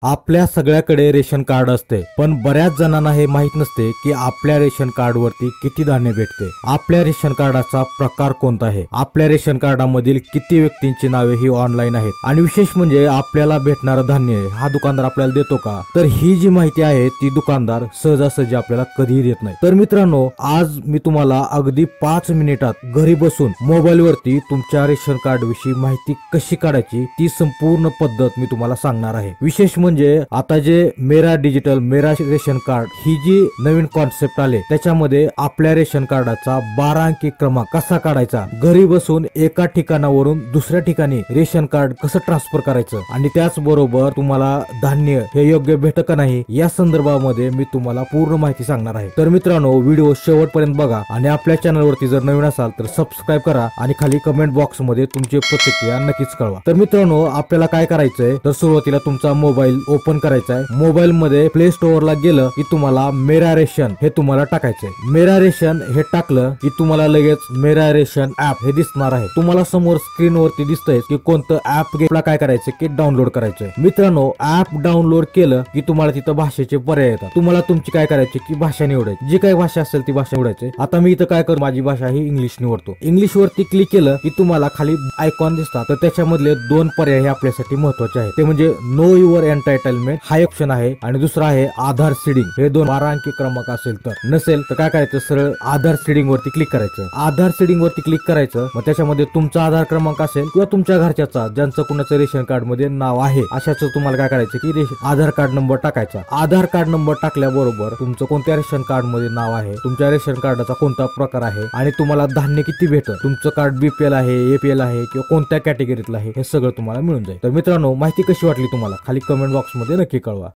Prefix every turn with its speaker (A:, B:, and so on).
A: आपल्या सगळ्याकडे ration card असते, पण बऱ्याच जणांना हे माहित नसते की आपल्या रेशन कार्ड वरती किती धान्य भेटते, आपल्या रेशन कार्डाचा प्रकार कोणता आहे, आपल्या रेशन कार्डामधील किती व्यक्तींची नावे ही ऑनलाईन आहेत आणि विशेष म्हणजे आपल्याला भेटणारं धान्य हा दुकानदार आपल्याला देतो का, तर ही जी माहिती आहे ती दुकानदार सहजासहजी आपल्याला कधीही देत नाही। तर मित्रांनो, आज मी तुम्हाला अगदी 5 मिनिटात घरी बसून मोबाईल वरती तुमच्या रेशन कार्ड विषयी माहिती कशी काढायची ती संपूर्ण पद्धत मी तुम्हाला सांगणार आहे। विशेष म्हणजे आता जे मेरा डिजिटल मेरा रेशन कार्ड ही जी नवीन कॉन्सेप्ट आले त्याच्यामध्ये आपल्या रेशन कार्डाचा 12 अंकी क्रमांक कसा काढायचा, घरी बसून एका ठिकाणावरून दुसऱ्या ठिकाणी रेशन कार्ड कसं ट्रान्सफर करायचं आणि त्याचबरोबर तुम्हाला धान्य हे योग्य भेटतं का नाही या संदर्भामध्ये मी तुम्हाला पूर्ण माहिती सांगणार आहे। तर मित्रांनो, व्हिडिओ शेवटपर्यंत बघा आणि आपल्या चॅनलवरती जर नवीन असाल तर सबस्क्राईब करा आणि खाली कमेंट बॉक्स मध्ये तुमची प्रतिक्रिया नक्कीच कळवा। तर मित्रांनो, आपल्याला काय करायचंय तर सुरुवातीला तुमचा मोबाईल ओपन करायचा आहे। मोबाईल मध्ये प्ले स्टोअर ला गेलं की तुम्हाला मेरा रेशन हे तुम्हाला टाकायचंय। मेरा रेशन हे टाकलं की तुम्हाला लगेच मेरा रेशन ऍप हे दिसणार आहे। तुम्हाला समोर स्क्रीन वरती दिसतंय की कोणतं ऍप काय करायचं की डाउनलोड करायचंय। मित्रांनो, ऍप डाउनलोड केलं की तुम्हाला तिथं भाषेचे पर्याय येतात। तुम्हाला तुमची काय करायची की भाषा निवडायची, जी काही भाषा असेल ती भाषा निवडायची। आता मी इथं काय करतो, माझी भाषा ही इंग्लिश निवडतो। इंग्लिश वरती क्लिक केलं की तुम्हाला खाली आयकॉन दिसतात, तर त्याच्यामधले 2 पर्याय हे आपल्यासाठी महत्वाचे आहेत। ते म्हणजे नो युअर एंटायटलमेंट हा ऑप्शन आहे आणि दुसरा आहे आधार सीडिंग। हे 12 अंकी क्रमांक असेल तर, नसेल तर काय करायचं, सरळ आधार सीडिंग वरती क्लिक करायचं। आधार सीडिंग वरती क्लिक करायचं, मग त्याच्यामध्ये तुमचा आधार क्रमांक असेल किंवा तुमच्या घरच्याचा ज्यांचं कुणाचं रेशन कार्ड मध्ये नाव आहे अशाच तुम्हाला काय करायचं की आधार कार्ड नंबर टाकायचा। आधार कार्ड नंबर टाकल्याबरोबर तुमचं कोणत्या रेशन कार्ड मध्ये नाव आहे, तुमच्या रेशन कार्डाचा कोणता प्रकार आहे आणि तुम्हाला धान्य किती भेटतं, तुमचं कार्ड बीपीएल आहे, एपीएल आहे किंवा कोणत्या कॅटेगरीतलं आहे, हे सगळं तुम्हाला मिळून जाईल। तर मित्रांनो, माहिती कशी वाटली तुम्हाला खाली कमेंट बॉक्स मध्ये नक्की कळवा।